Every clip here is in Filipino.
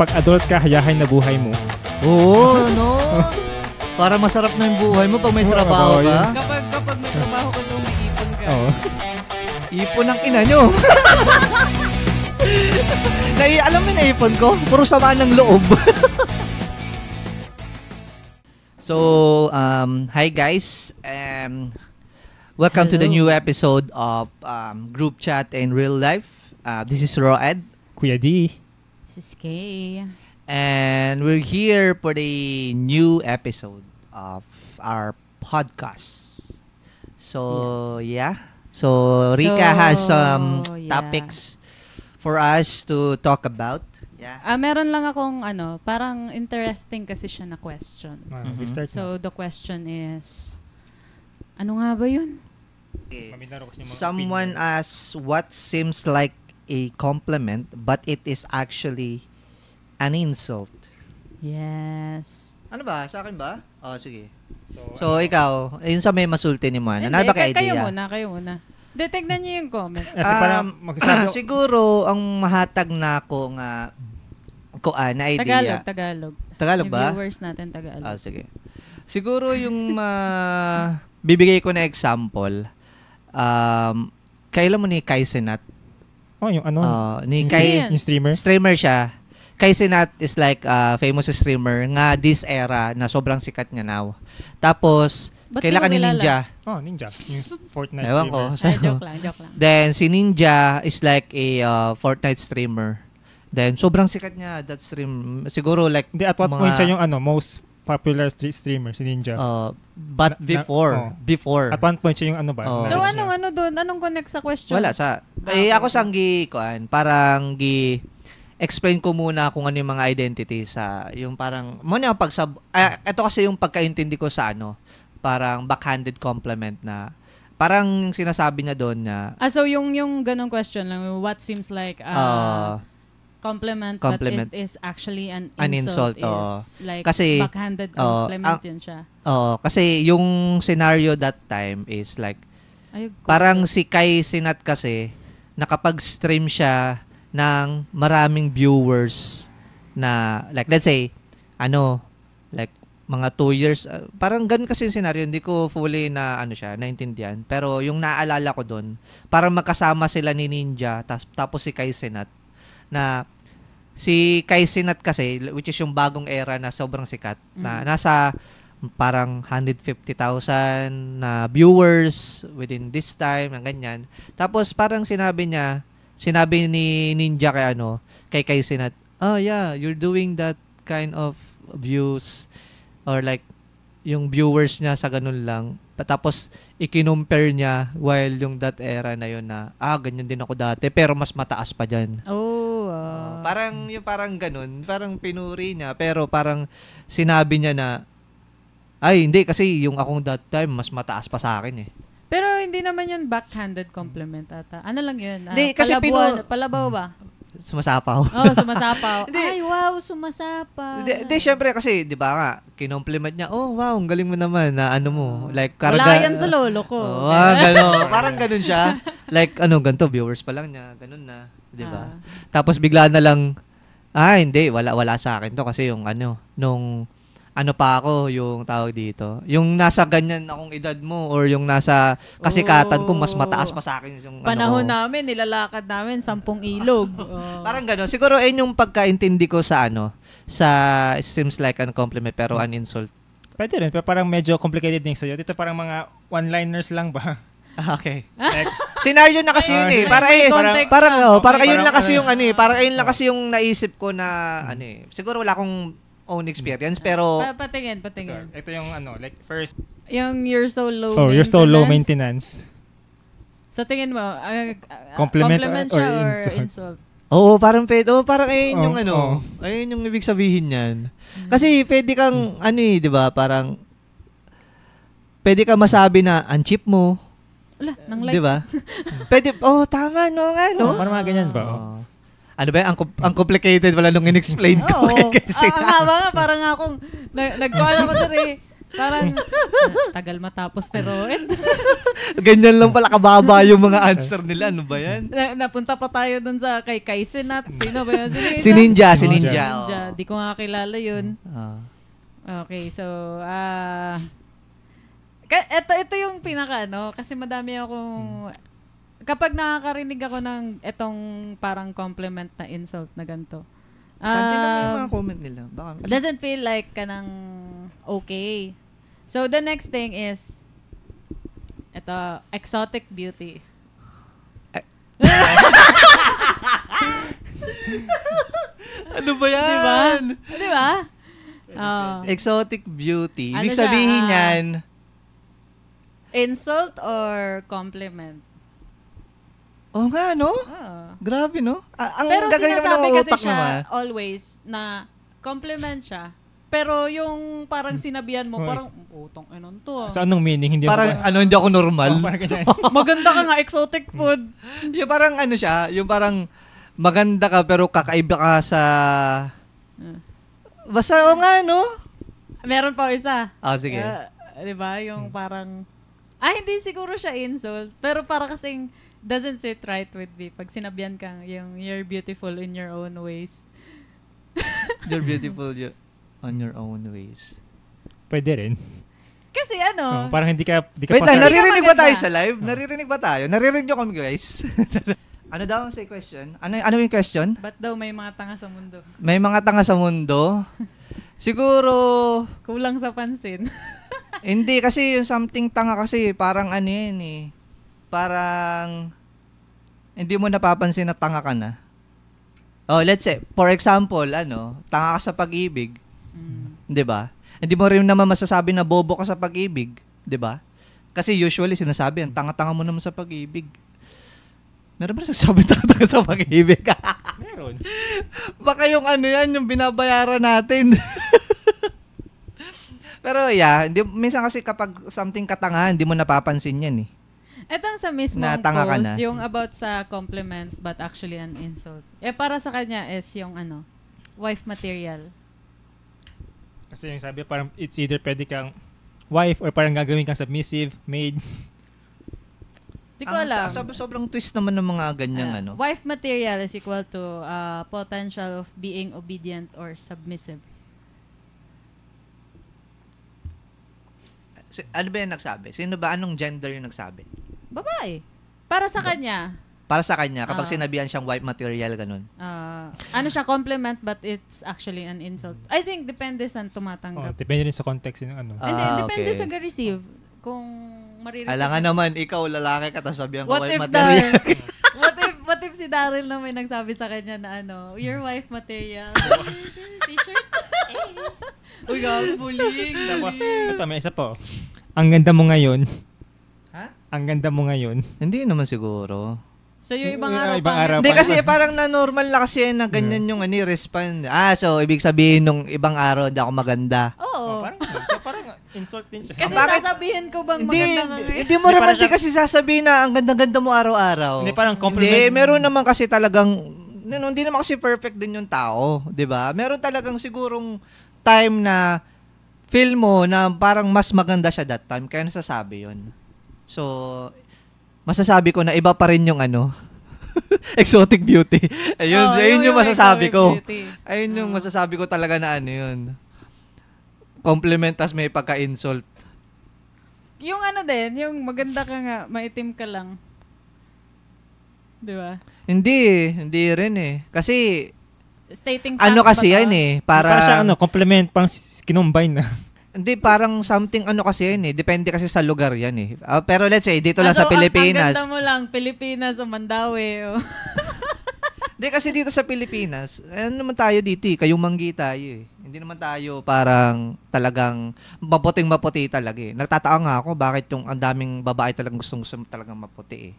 pag adult ka, hayahay na buhay mo. Oo, no? Para masarap na yung buhay mo pag may trabaho ka. Kapag may trabaho ka doon, may ipon ka. Oo. Ipon ng ina nyo. Alam mo na ipon ko? Puro sama ng loob. So, hi guys. Welcome to the new episode of Group Chat in Real Life. This is Roed. Kuya D. This is Kay. And we're here for the new episode of our podcast. So, Yes. yeah. So, Rika has some topics for us to talk about. Yeah. Meron lang akong parang interesting kasi siya na question. We start So, the question is, ano nga ba yun? Someone asks what seems like a compliment but it is actually an insult. Yes. Ano ba? Sa akin ba? Oh, sige. So ikaw, yun sa may masulti ni Juan. Ano ba ka-idea? Kayo muna. Tignan niyo yung comment. Siguro, ang mahatag na ako nga na idea. Tagalog ba? Yung viewers natin Tagalog. Sige. Siguro yung bibigay ko na example, kailan mo ni Kai Cenat? Yung ano? Ni Kai, yung streamer? Streamer siya. Kai Cenat is like famous streamer nga this era na sobrang sikat niya now. Tapos, kailan ka ni Ninja? Ninja. Yung Fortnite Ewan streamer. Joke lang. Then, si Ninja is like a Fortnite streamer. Then, sobrang sikat niya that stream. Siguro like Hindi, at what point siya yung most popular streamer, si Ninja? But before. At one point siya yung So, ano doon? Anong connect sa question? Wala sa. Ako sang parang explain ko muna kung ano yung mga identity sa yung parang muna yung ito kasi yung pagkaintindi ko sa parang backhanded compliment na parang sinasabi niya doon na so yung ganong question lang, what seems like compliment but it is actually an insult is like kasi, backhanded compliment yun siya. Kasi yung scenario that time is like parang si Kai Cenat kasi nakapag-stream siya ng maraming viewers na like let's say like mga 2 years parang ganun kasi yung scenario, hindi ko fully na naintindihan, pero yung naalala ko doon parang magkasama sila ni Ninja tapos si Kai Cenat na si Kai Cenat kasi which is yung bagong era na sobrang sikat na nasa parang 150,000 na viewers within this time ng ganyan, tapos parang sinabi ni Ninja kay Kai Cenat, yeah, you're doing that kind of views or like yung viewers niya sa ganun lang. Tapos i-compare niya while yung that era na yun na ganyan din ako dati pero mas mataas pa dyan. Parang ganun, parang pinuri niya pero parang sinabi niya na hindi kasi yung akong that time mas mataas pa sa akin . Pero hindi naman yun backhanded compliment ata. Ano lang yun? Hindi, kasi palabaw ba? Sumasapaw. Sumasapaw. Ay, wow, sumasapaw. Hindi, syempre kasi, di ba nga, kinompliment niya, wow, ang galing mo naman na mo. Like, wala yan sa lolo ko. Gano'n. Parang ganun siya. Like, ganito, viewers pa lang niya. Ganun na. Di ba? Tapos bigla na lang, hindi, wala sa akin to kasi yung nung pa ako yung tawag dito. Yung nasa ganyan akong edad mo or yung nasa kasikatan ko, mas mataas pa sa akin yung panahon namin, nilalakad namin 10 ilog. Parang gano'n. Siguro yung pagkaintindi ko sa sa seems like an compliment pero an insult. Pwede rin, pero parang medyo complicated din sa'yo. Dito parang mga one-liners lang ba? Okay. Like, scenario na kasi yun parang ayun lang kasi yung parang ayun lang kasi yung naisip ko na siguro wala akong own experience pero patingin. Ito yung like first yung you're so low maintenance. You're so low maintenance. Sa tingin mo, compliment or insult? Parang parang ayun yung ayun yung ibig sabihin niyan. Kasi pwede kang di ba, parang pwede ka masabi na ang cheap mo. Wala, nang like. Di ba? Pwede, tama parang mga ganyan ba? Ano ba ang complicated wala nung in-explain ko. Kasi nga parang akong nagkuhan ako Parang, tagal matapos steroid. Ganyan lang pala kababa yung mga answer nila. Ano ba yan? Napunta pa tayo dun sa kay Sinat. Sino ba yun? Si Ninja. Di ko nga kilala yun. Okay, so, ito yung pinaka, kasi madami akong, kapag nakakarinig ako ng itong parang compliment na insult na ganito, Kanti naman yung mga comment nila. Baka, doesn't feel like kanang okay. So, the next thing is, ito, exotic beauty. Ano ba yan? Diba? Exotic beauty. Ano Ibig sabihin yan, insult or compliment? Oo nga, no? Grabe, no? Pero sinasabi kasi siya always na compliment siya. Pero yung parang sinabihan mo, parang, utong enon to. Sa anong meaning? Parang, hindi ako normal. Maganda ka nga, exotic food. Yung parang siya, yung parang maganda ka pero kakaiba ka sa... Basta, oo nga, no? Meron pa isa. Sige. Diba? Yung parang... hindi siguro siya insult. Pero parang kasing doesn't sit right with me. Pag sinabihan kang yung you're beautiful in your own ways. You're beautiful on your own ways. Pwede rin. Kasi parang hindi ka wait, naririnig ba tayo sa live? Naririnig ba tayo? Naririnig nyo kami, guys? Ano daw ang say question? Ano yung question? Ba't daw may mga tanga sa mundo? May mga tanga sa mundo? Siguro... Kulang sa pansin. Hindi, kasi yung something tanga kasi parang yan eh. Parang hindi mo napapansin na tanga ka na. Let's say, for example, tanga ka sa pag-ibig. 'Di ba? Hindi mo rin naman masasabi na bobo ka sa pag-ibig, 'di ba? Kasi usually sinasabi, ang tanga-tanga mo naman sa pag-ibig. Meron ba nagsasabi tanga-tanga sa pag-ibig? Meron. Baka yung yan, yung binabayaran natin. Pero minsan kasi kapag something katangahan, hindi mo napapansin yan eh. Etong sa mismong post, yung about sa compliment but actually an insult. Para sa kanya is yung wife material. Kasi yung sabi parang it's either pwede kang wife or parang gagawin kang submissive, maid. Di ko alam. Sobrang twist naman ng mga ganyang Wife material is equal to potential of being obedient or submissive. Ano ba yung nagsabi? Sino ba? Anong gender yung nagsabi? Babae. Para sa kanya. Para sa kanya, kapag sinabihan siyang wife material, ganun. Siya, compliment but it's actually an insult. I think depende sa tumatanggap. Depende rin sa context ng Hindi, depende sa receive. Kung marireceive. Alangan naman, ikaw, lalaki ka, tapos sabihan ko wife if material. What if si Daryl na may nagsabi sa kanya na your wife material? T-shirt? Uy, gagbuling. Tapos, ito, may isa po. Ang ganda mo ngayon. Ha? Ang ganda mo ngayon. Hindi naman siguro. So, yung ibang araw Hindi, kasi parang na-normal na kasi na ganyan yung respond. So, ibig sabihin nung ibang araw, hindi ako maganda. Oo. Parang insult din siya. Kasi sasabihin ko bang maganda ka ngayon? Hindi mo naman kasi sasabihin na ang ganda-ganda mo araw-araw. Hindi, parang compliment. Hindi, meron naman kasi talagang, hindi naman kasi perfect din yung tao. Diba? Meron talagang sigurong time na feel mo na parang mas maganda siya that time, kaya nasasabi yun. So, masasabi ko na iba pa rin yung exotic beauty. Ayun yung masasabi ko. Ayun yung masasabi ko talaga na yun. Compliment tas may pagka-insult. Yung din, yung maganda ka nga, maitim ka lang. Di ba? Hindi rin eh. Kasi, stating kasi yan eh. Para siya compliment, parang kinumbine na. Hindi, parang something kasi yan eh. Depende kasi sa lugar yan eh. Pero let's say, dito lang sa Pilipinas. Ang ganda mo lang, Pilipinas o Mandawi. Hindi, kasi dito sa Pilipinas, naman tayo dito eh. Kayong manggi tayo eh. Hindi naman tayo parang talagang maputing-maputi talaga eh. Nagtataka nga ako bakit yung ang daming babae talagang gusto talagang maputi eh.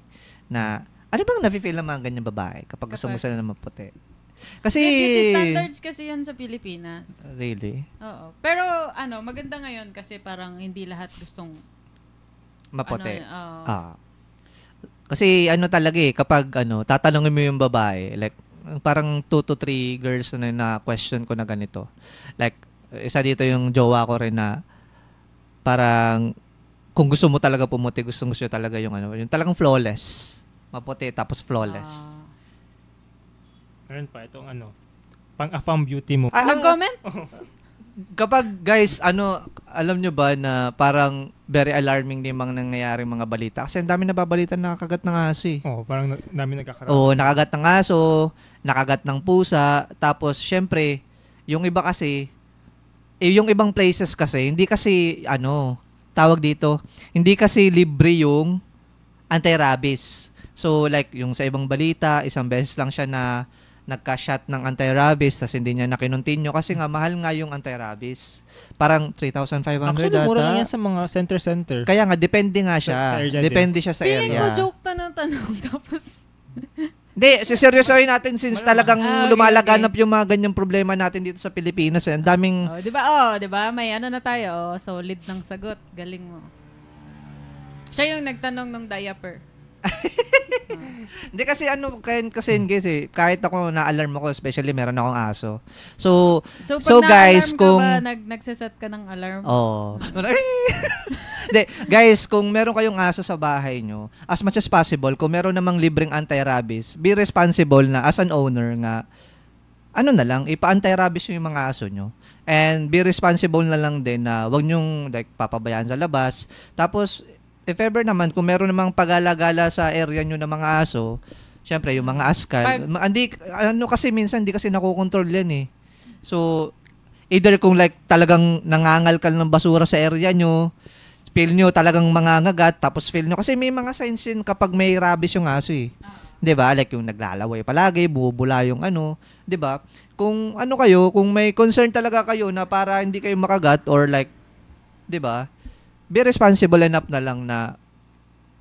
Na, ano bang nafe-feel ng mga ganyan babae kapag gusto mo sila na maputi? Kasi beauty standards kasi yun sa Pilipinas. Really? Oo. Pero maganda ngayon kasi parang hindi lahat gustong maputi. Kasi talaga eh, kapag tatanungin mo yung babae, like parang 2 to 3 girls na question ko na ganito. Like isa dito yung jowa ko rin na parang kung gusto mo talaga pumuti, gusto talaga yung yung talagang flawless. Maputi tapos flawless. Meron pa itong pang-afam beauty mo. Mag-comment? Kapag guys, alam nyo ba na parang very alarming din mga nangyayaring mga balita? Kasi ang dami nababalitan na nakagat ng aso eh. Parang dami nagkakaroon. Nakagat ng aso, nakagat ng pusa, tapos syempre, yung iba kasi, yung ibang places kasi, hindi kasi, tawag dito, hindi kasi libre yung anti-rabies. So like, yung sa ibang balita, isang beses lang siya na nagka-shot ng anti-rabies tapos hindi niya nakinontinue kasi nga mahal nga yung anti-rabies. Parang 3,500 Actually, mura lang yan sa mga center. Kaya nga, depende nga siya. Depende siya sa area. Feeling ko joke tanong tapos... Hindi, siseryosohin natin since talagang lumalaganap yung mga ganyang problema natin dito sa Pilipinas. Ang daming... di ba? May na tayo. Solid ng sagot. Galing mo. Siya yung nagtanong ng diaper. Hindi kasi kasi kahit ako na-alarm ako, especially meron akong aso. So guys, kung nagse-set ka ng alarm. Hindi, guys, kung meron kayong aso sa bahay nyo, as much as possible, kung meron namang libreng anti-rabies, be responsible na as an owner nga na lang, ipa-anti-rabies yung mga aso nyo. And be responsible na lang din na wag nyong papabayaan sa labas. Tapos if ever naman, kung meron namang pagala-gala sa area nyo ng mga aso, syempre, yung mga askal, kasi minsan, hindi kasi nakokontrol yan eh. So, either kung talagang nangangalkal ng basura sa area nyo, feel nyo talagang mangangagat, tapos feel nyo, kasi may mga signs yun kapag may rabies yung aso eh. 'Di ba? Like yung naglalaway palagi, bubula yung 'di ba? Kung kung may concern talaga kayo na para hindi kayo makagat or 'di ba? Be responsible enough na lang na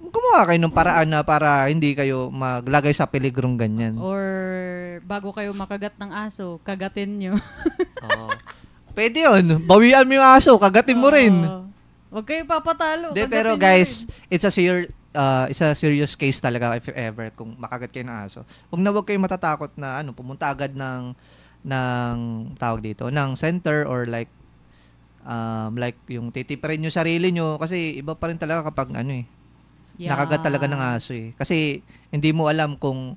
gumawa kayo ng paraan na para hindi kayo maglagay sa peligrong ganyan. Or bago kayo makagat ng aso, kagatin nyo. Pwede yun. Bawian mo yung aso, kagatin mo rin. Huwag kayo papatalo. Pero guys, it's a serious case talaga if ever kung makagat kayo ng aso. Huwag kayo matatakot na pumunta agad ng tawag dito, ng center or yung titipirin nyo sarili nyo kasi iba pa rin talaga kapag nakagat talaga ng aso eh. Kasi hindi mo alam kung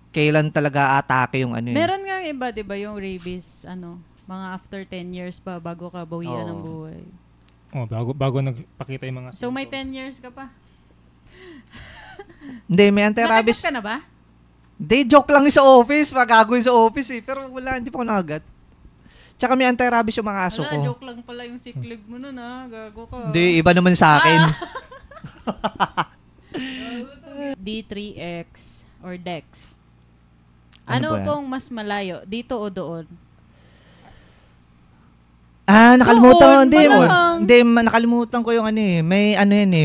kailan talaga atake yung Meron nga iba, 'di ba, yung rabies, mga after 10 years pa bago ka bawian ng buhay. Bago nagpakita yung mga So may 10 years ka pa. Hindi, may anti-rabies. Nakagat ka na ba? Hindi, joke lang sa office. Magagawin sa office eh. Pero wala, hindi pa ako nakagat. Tsaka may anti-rabies yung mga aso ko. Joke lang pala yung sick leave mo nun gago ka. Hindi, iba naman sa akin. D3X or DEX. Ano pong mas malayo, dito o doon? Nakalimutan. Hindi, nakalimutan ko yung may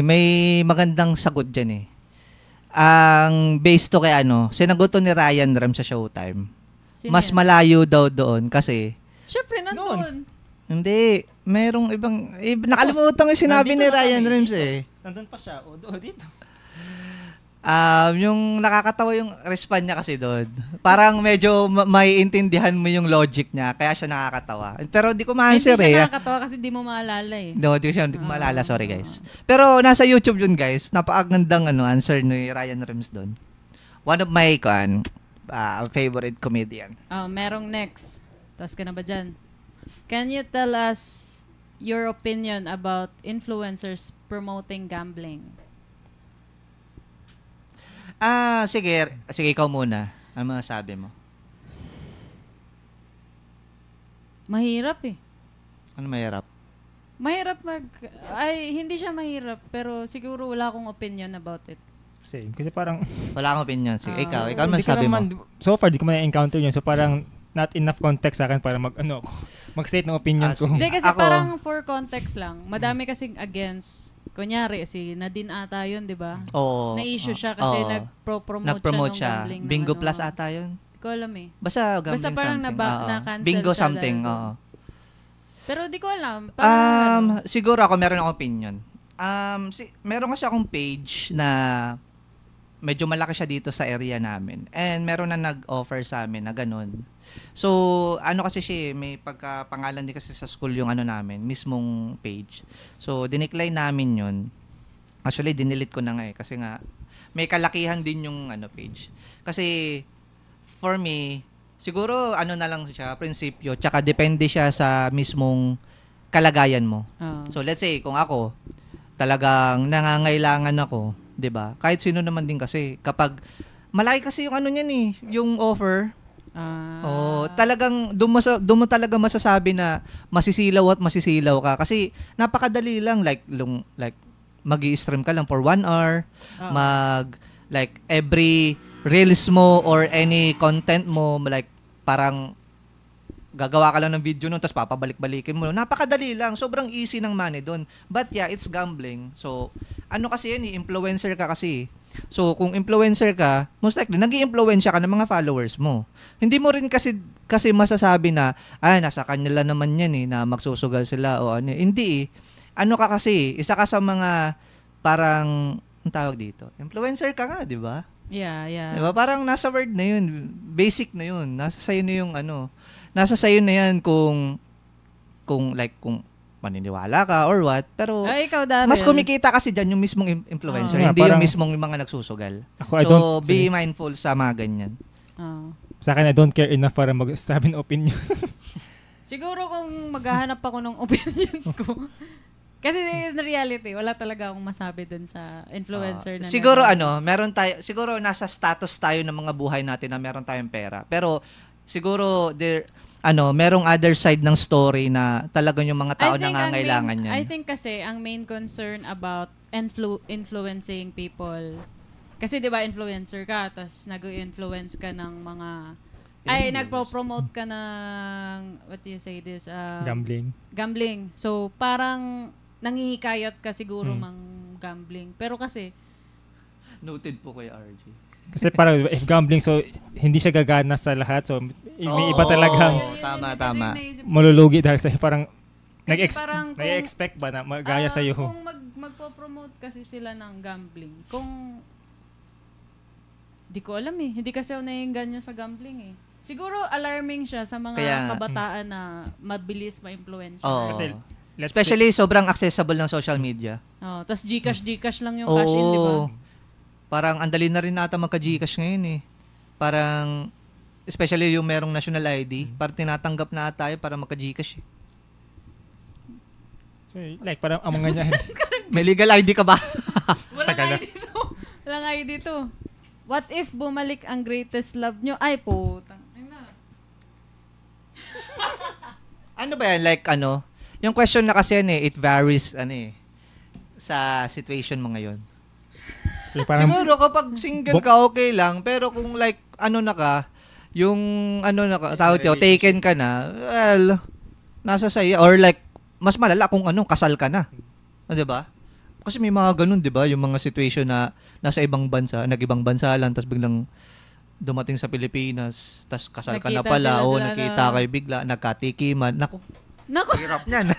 may magandang sagot dyan eh. Ang based to kay sinagot to ni Ryan Ram sa Showtime. Mas malayo daw doon kasi syempre nandun. Hindi, merong ibang nakalimutan yung sinabi ni Ryan Rems eh. Nandun pa siya dito. Yung nakakatawa yung response niya kasi doon. Parang medyo may intindihan mo yung logic niya, kaya siya nakakatawa. Pero di ko ma-answer Hindi siya nakakatawa kasi di mo maalala eh. No, di ko maalala, sorry guys. Pero nasa YouTube yun guys, napakagandang answer ni Ryan Rems doon. One of my favorite comedian. Merong next. Tapos ka na ba dyan? Can you tell us your opinion about influencers promoting gambling? Sige, ikaw muna. Ano masasabi mo? Mahirap eh. Ano mahirap? Hindi siya mahirap, pero siguro wala akong opinion about it. Same. Kasi parang... Wala akong opinion. Sige, ikaw masasabi mo. So far, di ko ma-encounter yun. So parang not enough context sa akin para mag-state ng opinion ko. Hindi, kasi parang for context lang. Madami kasing against. Kunyari, si Nadine ata yun, di ba? Oo. Na-issue siya kasi nag-promote siya ng gambling. Bingo Plus ata yun. Hindi ko alam eh. Basta gambling Basta parang na-cancel Bingo siya something, oo. Pero di ko alam. Siguro ako meron akong opinion. Meron kasi akong page na medyo malaki siya dito sa area namin. And meron na nag-offer sa amin na ganun. So, ano kasi siya, may pagkapangalan din kasi sa school yung ano namin, mismong page. So, dinecline namin yun. Actually, dinilit ko na nga kasi nga, may kalakihan din yung ano page. Kasi, for me, siguro ano na lang siya, prinsipyo, tsaka depende siya sa mismong kalagayan mo. So, let's say, kung ako, talagang nangangailangan ako, 'di ba? Kahit sino naman din kasi kapag malaki kasi yung ano niyan yung offer. Talagang doon mo talaga masasabi na masisilaw ka kasi napakadali lang like magi-stream ka lang for 1 hour, like every reels mo or any content mo like parang gagawa ka lang ng video nun, tapos papabalik-balikin mo. Napakadali lang. Sobrang easy ng money doon. But yeah, it's gambling. So, ano kasi yan influencer ka kasi. So, kung influencer ka, most likely, nag-i-influensya ka ng mga followers mo. Hindi mo rin kasi masasabi na, nasa kanila naman yan na magsusugal sila o ano. Hindi Ano ka kasi, isa ka sa mga parang, ang tawag dito, influencer ka nga, di ba? Yeah. Diba? Parang nasa word na yun. Basic na yun. Nasa sa'yo na yung ano. Nasa sa'yo na yan kung maniniwala ka or what. Pero ikaw, mas kumikita kasi dyan yung mismong influencer. Hindi yung mismong mga nagsusugal. Be mindful sa mga ganyan. Sa akin, I don't care enough para mag-sabi ng opinion. Siguro kung maghahanap ako ng opinion ko. Kasi in reality, wala talaga akong masabi dun sa influencer na siguro siguro nasa status tayo ng mga buhay natin na meron tayong pera. Pero siguro merong other side ng story na talagang yung mga tao nangangailangan yan. I think kasi ang main concern about influencing people, kasi 'di ba influencer ka, tapos nag-influence ka ng mga nagpo-promote ka ng what do you say this? Gambling. So parang nangihikayat ka siguro mang gambling. Pero kasi noted po kay RJ. Kasi parang if gambling, so hindi siya gagana sa lahat. So may iba talagang tama. Malulugi dahil sa parang nag-expect ba na magaya sa iyo. Kung magpo-promote kasi sila ng gambling. Kung di ko alam hindi kasi ako naiinganyo sa gambling Siguro alarming siya sa mga kabataan na mabilis ma-influensya. Kasi especially sobrang accessible ng social media. Tapos Gcash lang yung cash in, di ba? Parang andali na rin ata magka-Gcash ngayon Parang, especially yung merong national ID, parang tinatanggap na tayo para magka-Gcash So, like, parang amang nga niya. May legal ID ka ba? Walang ID to. What if bumalik ang greatest love nyo? Ay, putang. Ano ba yan? Like, yung question na kasi it varies, sa situation mo ngayon. Siguro kapag single ka, okay lang. Pero kung like, taken ka na, well, nasa sa'yo. Or like, mas malala kung kasal ka na. Diba? Kasi may mga ganun, diba? Yung mga situation na nasa ibang bansa, nag-ibang bansa lang, tas biglang dumating sa Pilipinas, tas kasal ka na pala, nakita kayo bigla, nagkatikiman. Naku. Hirap niyan.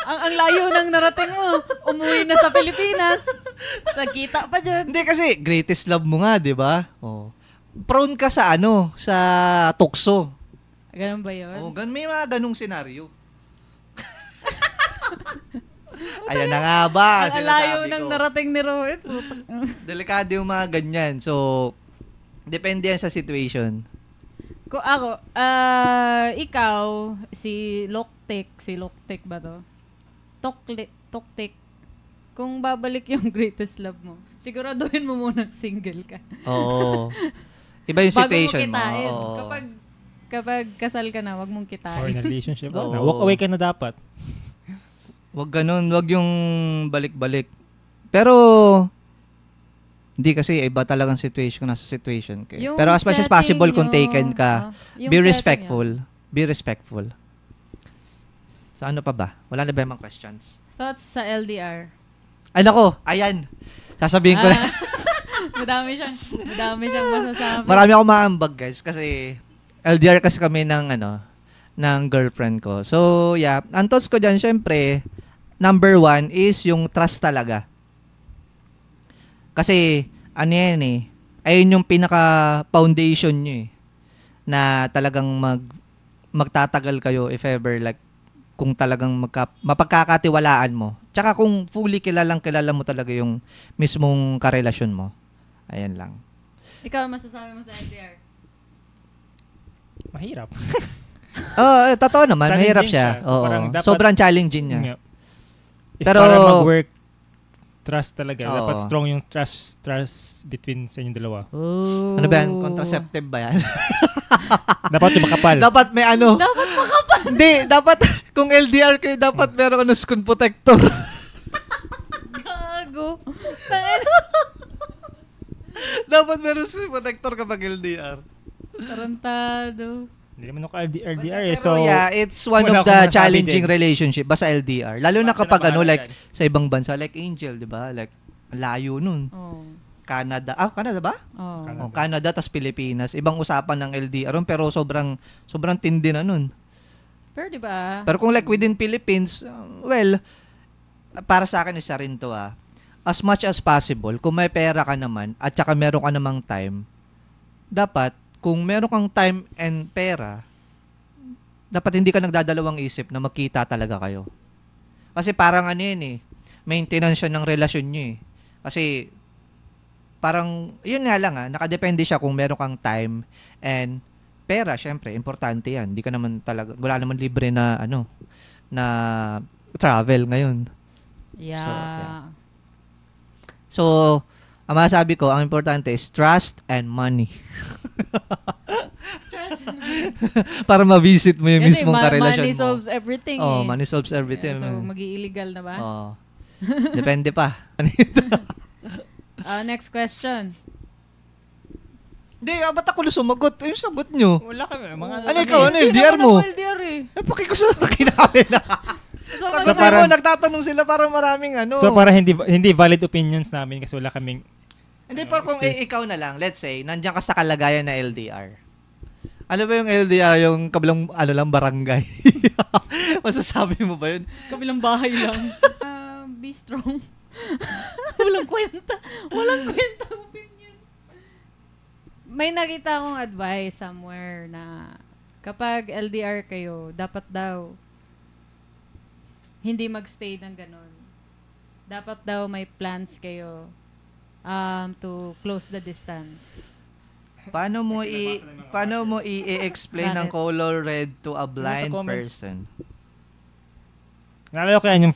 ang layo ng narating mo. Umuwi na sa Pilipinas. Nagkita pa dyan. Hindi kasi, greatest love mo nga, di ba? Prone ka sa sa tukso. Ganun ba yun? May mga ganung senaryo. Ayan na nga ba? Ang layo ng narating ni Rohit. Delikado yung mga ganyan. So, depende yan sa situation. Kung ako, ikaw, si Loktek ba to? Toktek. Kung babalik yung greatest love mo, siguraduhin mo muna single ka. Oo. Iba yung situation mo. Kapag kasal ka na, wag mong kitain. Or in a relationship. Walk away ka na dapat. Wag ganun. Wag yung balik-balik. Pero, hindi kasi iba talagang situation nasa situation kayo. Pero as much as possible kung taken ka, be respectful. Be respectful. So ano pa ba? Wala na ba yung mga questions? Thoughts sa LDR? Ay nako, ayan. Sasabihin ko na. Madami siyang masasabi. Marami akong maambag guys kasi LDR kasi kami ng ng girlfriend ko. So yeah, ang thoughts ko dyan syempre, number 1 is yung trust talaga. Kasi ano yan eh, ayun yung pinaka-foundation nyo eh, na talagang magtatagal kayo if ever like, kung talagang mapagkakatiwalaan mo. Tsaka kung fully kilala mo talaga yung mismong karelasyon mo. Ayan lang. Ikaw, masasabi mo sa LDR? Mahirap. Totoo naman, mahirap siya. Oo. Sobrang challenging niya. Pero para mag-work, trust talaga. Dapat strong yung trust between sa inyong dalawa. Oh. Ano ba yan? Contraceptive ba yan? Dapat yung makapal. Dapat may ano. Dapat makapal. Hindi, dapat kung LDR kayo, dapat meron ka ng screen protector. Gago. Dapat meron screen protector kapag LDR. Tarantado. Hindi naman ako LDR Pero so yeah, it's one of the challenging relationship basta LDR. Lalo na kapag like sa ibang bansa like Angel, 'di ba? Like layo nun. Oh. Canada. Canada ba? Oh. Canada tas Pilipinas. Ibang usapan ng LDR pero sobrang tindi na nun. Pero 'di ba? Pero kung like within Philippines, well, para sa akin isa rin 'to as much as possible, kung may pera ka naman at saka meron ka namang time, dapat kung meron kang time and pera, dapat hindi ka nagdadalawang isip na magkita talaga kayo. Kasi parang ano yun maintenance siya ng relasyon nyo Kasi parang, yun nga lang nakadepende siya kung meron kang time and pera, syempre, importante yan. Hindi ka naman talaga, wala naman libre na na travel ngayon. Yeah. So, ang masasabi ko, ang importante is trust and money. Para ma-visit mo yung mismong karelasyon mo. Money solves everything money solves everything. So, mag-i-illegal na ba? Depende pa. Next question. Hindi, ba't ako sumagot? Yung sagot nyo. Wala kami. Ikaw? Ano LDR mo? LDR Paki ko sa kinamin na. So parang nagtatanong sila para maraming So para hindi valid opinions namin kasi wala kaming hindi, pero kung ikaw na lang, let's say, nandiyan ka sa kalagayan na LDR. Ano ba yung LDR? Yung kabilang, barangay? Masasabi mo ba yun? Kabilang bahay lang. Be strong. Walang kwenta opinion. May nakita akong advice somewhere na kapag LDR kayo, dapat daw hindi magstay ng ganun. Dapat daw may plans kayo to close the distance. Paano mo i-explain ng color red to a blind person? Nalala ko yan, yung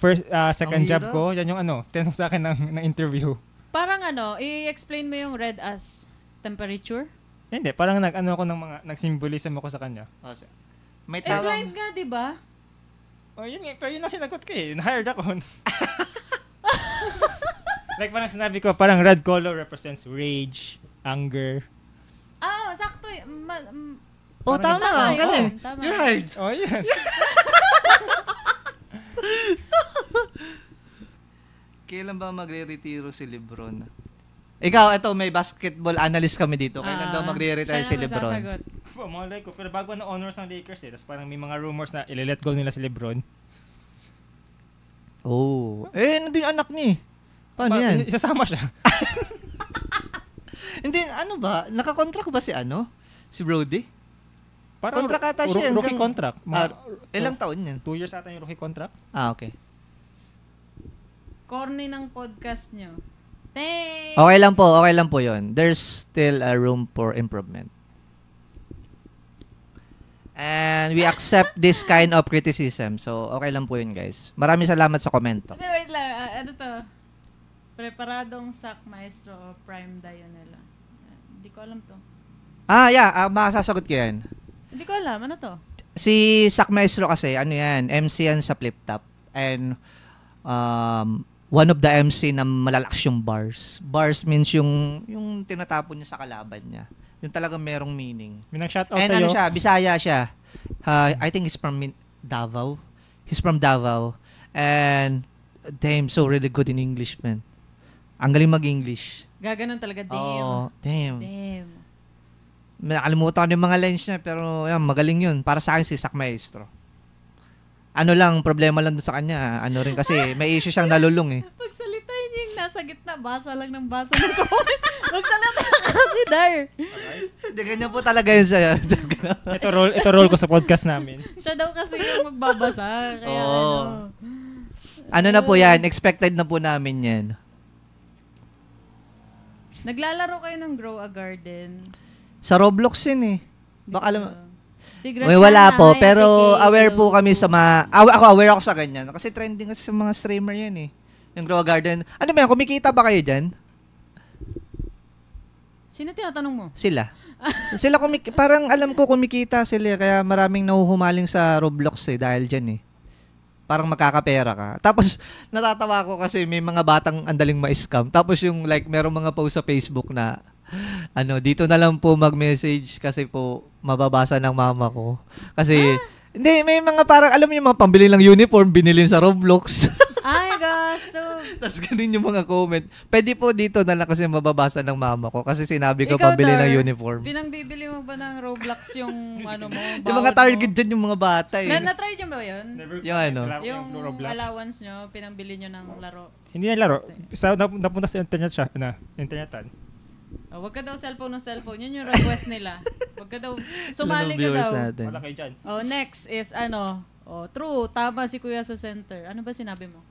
second job ko, yan yung tinanong sa akin ng interview. Parang i-explain mo yung red as temperature? Hindi, parang nag-symbolism ako sa kanya. May blind nga, di ba? Yun nga, pero yun ang sinagot ko na-hired ako. Like parang sinabi ko, parang red color represents rage, anger. Sakto. Tama. Galing. You're hired. Yan. Kailan ba magre-retiro si LeBron? Ikaw, may basketball analyst kami dito. Kailan daw magre-retire si LeBron? Malay ko. Pero bago na honors ng Lakers tapos parang may mga rumors na ile-let go nila si LeBron. Nandun yung anak niya Paano yan? Isasama siya. Hindi, ba? Nakakontract ba si Si Brody? Parang contract ata siya. Rookie contract. Ilang taon yan? 2 years ata yung rookie contract. Okay. Corny ng podcast nyo. Thanks! Okay lang po yun. There's still a room for improvement. And we accept this kind of criticism. So, okay lang po yun, guys. Maraming salamat sa komento. Wait lang. Ano to? Preparadong Sac Maestro o Prime Dionela. Hindi ko alam to. Masasagot ko yan. Hindi ko alam. Ano to? Si Sac Maestro kasi, MC yan sa Flip Top. And, one of the MC na malalakas yung bars. Bars means yung tinatapon niya sa kalaban niya. Yung talagang merong meaning. May nag-shoutout and sa'yo. siya, Bisaya siya. I think he's from Davao. He's from Davao. And, damn, so really good in English, man. Ang galing mag-English. Gaganon talaga, damn. Damn. Nakalimutan ko yung mga lines niya, pero magaling yun. Para sa akin si Sac Maestro. Problema lang doon sa kanya. Rin kasi, may issue siyang nalulung Pagsalitain niya yung nasa gitna, basa lang ng basa ng comment. Magsalita ka si Dar. Hindi, ganyan po talaga yun siya. Ito role ko sa podcast namin. Siya daw kasi yung magbabasa. Kaya Ano na po yan? Expected na po namin yan. Naglalaro kayo ng Grow a Garden. Sa Roblox yun eh. Baka alam. Si Wala po, pero Tiki, aware hello. po kami sa mga... Ako aware ako sa ganyan. Kasi trending kasi sa mga streamer yan eh. Yung Grow a Garden. Ano ba yan? Kumikita ba kayo dyan? Sino tinatanong mo? Sila. Parang alam ko kumikita sila. Kaya maraming nahuhumaling sa Roblox eh. Dahil dyan eh. Parang makakapera ka. Tapos, natatawa ko kasi may mga batang andaling ma-scam. Tapos yung like, merong mga post sa Facebook na dito na lang po mag-message kasi po mababasa ng mama ko. Kasi, hindi, may mga parang, alam mo yung mga pambili ng uniform, binilin sa Roblox. Ay, gusto. Tapos ganun yung mga comment. Pwede po dito na lang kasi mababasa ng mama ko kasi sinabi ko Ikaw, pambili Dar, ng uniform. Pinangbibili mo ba ng Roblox yung ano mo? Yung mga target dyan yung mga bata eh. Na-try nyo ba yun? Yung ano? Yung allowance nyo, pinambili nyo ng laro. Hindi na laro. Napunta sa internet siya. Internetan. Oh, wag ka daw cellphone ng cellphone. Yun yung request nila. Wag ka daw, sumali ka daw. Wala kayo dyan. Oh, next is true, tama si Kuya sa center. Ano ba sinabi mo?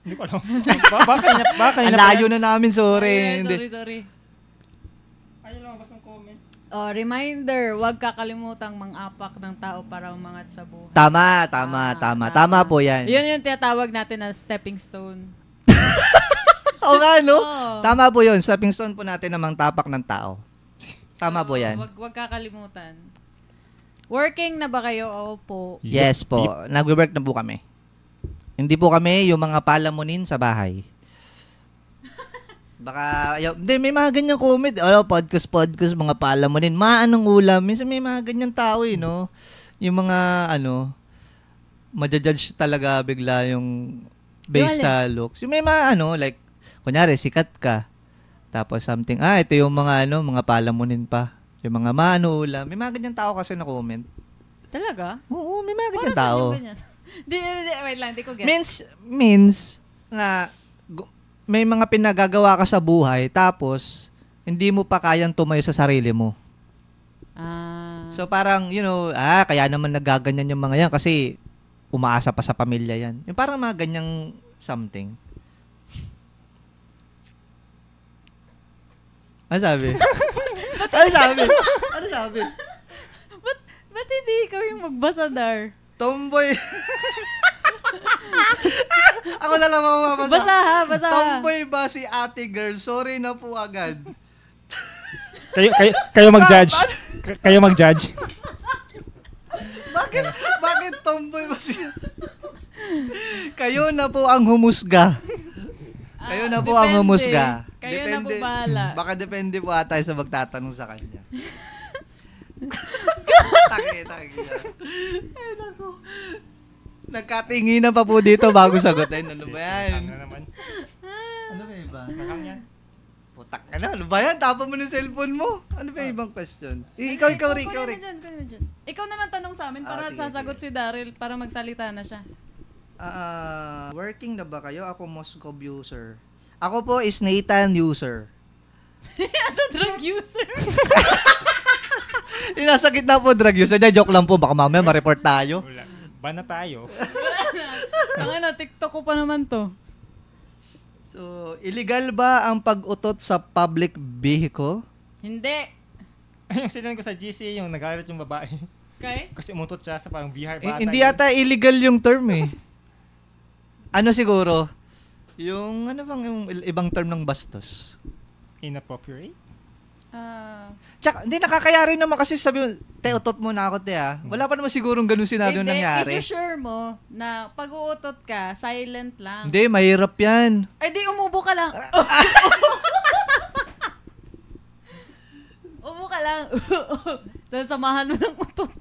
Hindi ko alam. Baka Ang layo na namin, sorry. Sorry. Ayun lang, basta comments. Oh, reminder, wag kakalimutan mang-apak ng tao para umangat sa buhay. Tama po yan. Yun yung tinatawag natin na stepping stone. Oo nga, no? Oo. Tama po yun. Stepping stone po natin namang tapak ng tao. Tama po yan. Wag kakalimutan. Working na ba kayo? Opo. Yes po. Nagwe-work na po kami. Hindi po kami yung mga palamunin sa bahay. Baka, hindi, may mga ganyang comment. Podcast, mga palamunin. Anong ulam? Minsan may mga ganyang tao no? Yung mga, madjudge talaga bigla yung based sa looks. Yung may mga, like, kunyari, sikat ka. Tapos something, ito yung mga, mga palamunin pa. Yung mga ulam. May mga ganyang tao kasi na comment. Talaga? Oo, may mga ganyang tao. Wait lang, di ko get. Means na may mga pinagagawa ka sa buhay tapos hindi mo pa kayang tumayo sa sarili mo. So parang, kaya naman nagaganyan yung mga yan kasi umaasa pa sa pamilya yan. Yung parang mga ganyang something. Ano sabi? Ano sabi? Ba't hindi ikaw yung magbasa, Dar? Tomboy. Ako na lang mababasa. Basa. Tomboy ba si ate girl? Sorry na po agad. Kayo mag-judge. Kayo mag-judge. Bakit tomboy ba si... Kayo na po ang humusga. Kayo na po ang humusga. Kayo na po bahala. Baka depende po ata sa magtatanong sa kanya. Taki. Ay, naku. Nagkatinginan pa po dito bago sagutin. Ano ba yan? Ano ba iba? Nakang yan. Putak ka na. Ano ba yan? Tapa mo ng cellphone mo. Ano ba ibang question? Ikaw, Rick. Ikaw na lang tanong sa amin para sasagot si Daryl para magsalita na siya. Working na ba kayo? Ako Moscow user. Ako po is Nathan user. Ano drug user? Yung nasa gitna po drug user. Joke lang po. Baka mamaya ma-report tayo. Wala. Ban na tayo. TikTok ko pa naman to. So, illegal ba ang pag-utot sa public vehicle? Hindi. Yung sinan ko sa GC, yung nag-aaral yung babae. Okay? Kasi umutot siya sa parang VR bata. Hindi yata illegal yung term eh. Ano siguro? Yung yung ibang term ng bastos? Inappropriate? Tsaka, hindi nakakaya rin naman kasi sabi mo, utot mo na ako, Wala pa naman sigurong ganun senaryo nangyari. Isi-sure mo na pag uutot ka, silent lang. Hindi, mahirap yan. Ay, di, umubo ka lang. Umubo ka lang. So, samahan mo ng utot.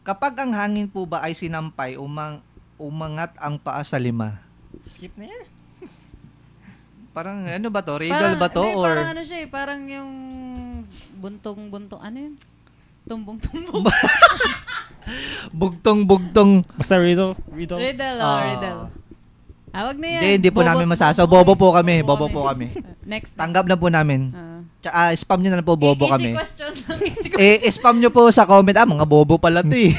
Kapag ang hangin po ba ay sinampay, umangat ang paa sa lima. Skip na yan. Parang ano ba to? Riddle ba to? Hindi, or parang ano siya eh. Parang yung buntong-buntong. Ano yun? Tumbong-tumbong. Bugtong-bugtong. Basta riddle. Riddle. Wag na yan. Hindi po namin masasaw. Bobo po kami. Bobo po kami. Next. Tanggap na po namin. Spam nyo na lang po, bobo kami. Easy question lang. Easy question. Spam nyo po sa comment. Mga bobo pala to eh.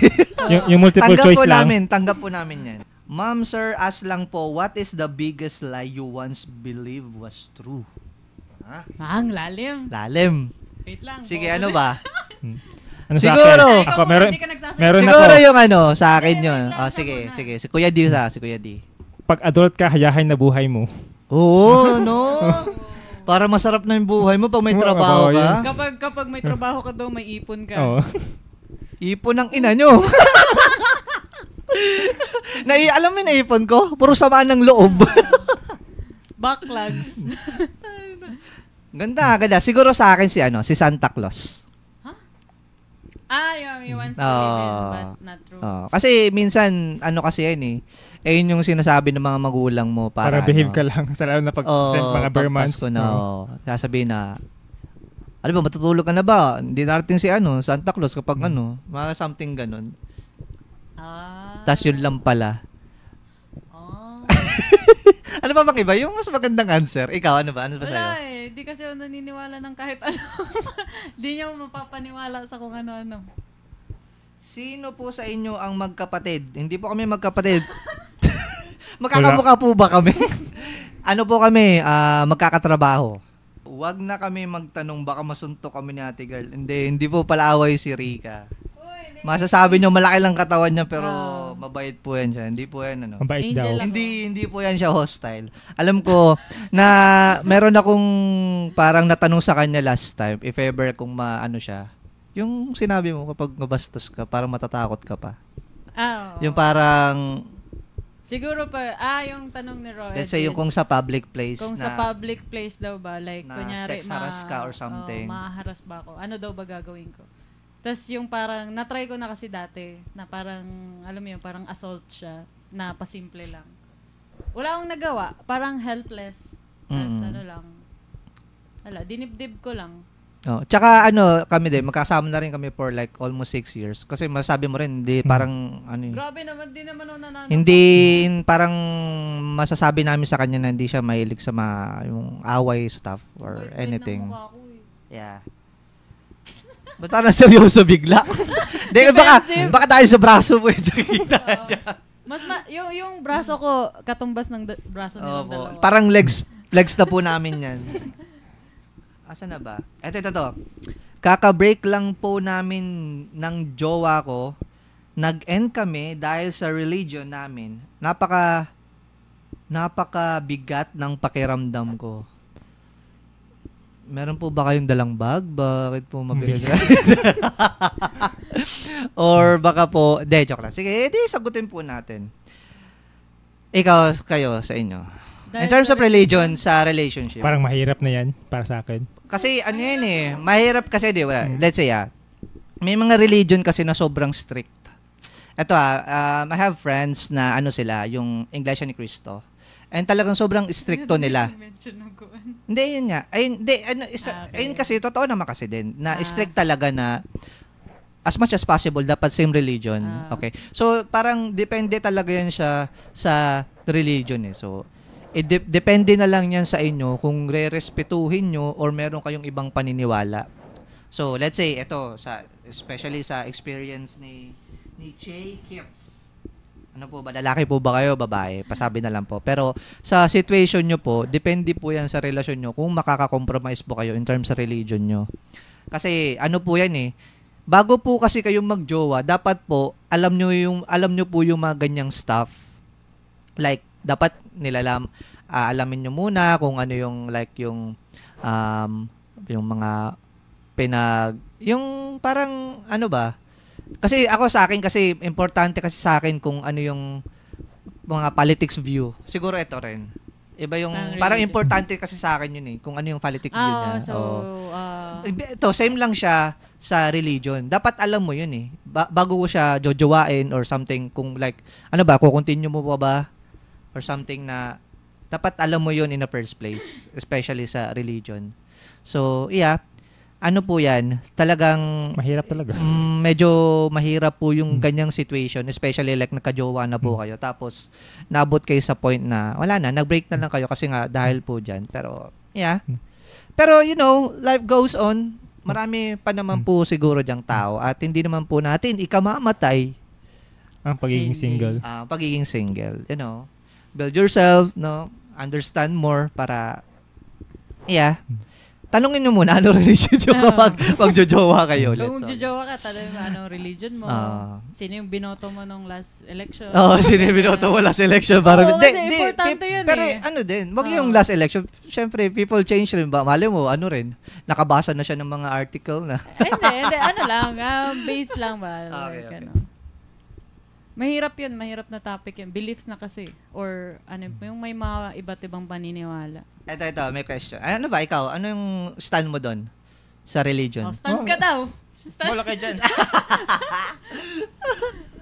Yung multiple choice lang. Tanggap po namin yan. Ma'am, sir, ask lang po, what is the biggest lie you once believed was true? Ang lalim. Lalim. Wait lang. Sige, ano ba? Ano Siguro. Ako, meron Siguro ako. yung sa akin yun. Sige. Si Kuya D Si Kuya D. Pag adult ka, hayahay na buhay mo. Oo, no? Para masarap na yung buhay mo pag may trabaho ka. Kapag may trabaho ka daw, may ipon ka. Oo. Ipon ng ina nyo. Alam mo yung naipon ko? Puro sama ng loob. Backlogs. Ganda. Siguro sa akin si Santa Claus. Yung once believed but not true. Kasi minsan, kasi yan yun yung sinasabi ng mga magulang mo para behave ka lang. Sa lalo na pag-send mga bare months. Sasabihin na, matutulog ka na ba? Hindi narating si Santa Claus kapag mga something ganun. Tas yun lang pala. Ano ba bang iba? Yung mas magandang answer. Ikaw, ano ba? Ano ba sa'yo? Wala Di kasi ako naniniwala ng kahit ano. Di niya mapapaniwala sa kung ano-ano. Sino po sa inyo ang magkapatid? Hindi po kami magkapatid. Magkakamukha po ba kami? Ano po kami? Magkakatrabaho. Huwag na kami magtanong, baka masuntok kami ni Ate Girl. Hindi po pala away si Rika. Masasabi nyo malaki lang katawan niya pero mabait po yan siya. Hindi po yan Mabait daw. Hindi po yan siya hostile. Alam ko na meron akong parang natanong sa kanya last time if ever kung maano siya. Yung sinabi mo kapag mabastos ka, parang matatakot ka pa. Yung parang siguro pa, yung tanong ni Roy. Let's say yung kung sa public place kung sa public place daw ba, like, na kunyari, sex harass ka or something. Mahaharas ba ako? Ano daw ba gagawin ko? Tapos yung parang, natry ko na kasi dati, na parang, alam mo yun, parang assault siya, na pasimple lang. Wala akong nagawa, parang helpless. Tapos dinibdib ko lang. Tsaka kami din, magkasama na rin kami for like almost 6 years. Kasi masabi mo rin, hindi parang Grabe naman, di naman nananap. Hindi, parang masasabi namin sa kanya na hindi siya mahilig sa yung away stuff or anything. Yeah. Ba't parang seryoso bigla? baka tayo sa braso mo ito kita dyan. Yung braso ko, katumbas ng braso nilang dalawa. Parang legs na po namin yan. Asa na ba? Ito. Kaka-break lang po namin ng jowa ko. Nag-end kami dahil sa religion namin. Napaka-bigat ng pakiramdam ko. Meron po ba kayong dalang bag? Bakit po mabigat? Or baka po, joke lang. Sige, sagutin po natin. Kayo sa inyo. In terms of religion, sa relationship. Parang mahirap na yan para sa akin. Kasi mahirap kasi let's say may mga religion kasi na sobrang strict. Ito I have friends na sila, yung Iglesia ni Cristo. And talagang sobrang stricto nila. Hindi, yun nga. Ayun kasi, totoo naman kasi din, na strict talaga na as much as possible, dapat same religion. Okay. So, parang depende talaga yan siya sa religion So, depende na lang yan sa inyo kung re-respetuhin nyo or meron kayong ibang paniniwala. So, let's say, especially sa experience ni Che Kips. Ano po ba? Lalaki po ba kayo? Babae? Pasabi na lang po. Pero sa situation nyo po, depende po yan sa relasyon nyo kung makaka-compromise po kayo in terms sa religion nyo. Kasi po yan bago po kasi kayong magjowa, dapat po alam nyo po yung mga ganyang stuff. Like, dapat alamin nyo muna kung ano yung yung mga yung parang kasi ako sa akin kasi importante kasi sa akin kung ano yung mga politics view. Siguro ito rin. Iba yung parang importante kasi sa akin yun kung ano yung politics view niya. Ito same lang siya sa religion. Dapat alam mo yun bago ko siya jojowain or something kung kukontinue mo pa ba or something na dapat alam mo yun in the first place, especially sa religion. So, yeah. ano po yan, talagang Mahirap talaga. medyo mahirap po yung ganyang situation, especially like nagka-jowa na po kayo. Tapos, naabot kayo sa point na, wala na, nag-break na lang kayo kasi nga dahil po dyan. Pero, yeah. Pero, life goes on. Marami pa naman po siguro diyang tao at hindi naman po natin ikamamatay Ang pagiging single. pagiging single. Build yourself, understand more para, yeah. Tanungin nyo muna, ano religion nyo kapag magjojowa kayo ulit. Kung magjojowa ka, tanongin mo anong religion mo. Sino yung binoto mo nung last election. Sino yung binoto mo last election. Kasi importante yun pero ano din, wag yung last election. Siyempre, people change rin ba? Mali mo, ano rin, nakabasa na siya ng mga article na. Hindi, ano lang, base lang ba? Okay. Mahirap yun, mahirap na topic yun. Beliefs na kasi. Or yung may mga iba't ibang paniniwala. Ito, may question. Ano ba, ikaw? Ano yung stand mo doon sa religion? Stand ka daw. Wala kayo dyan.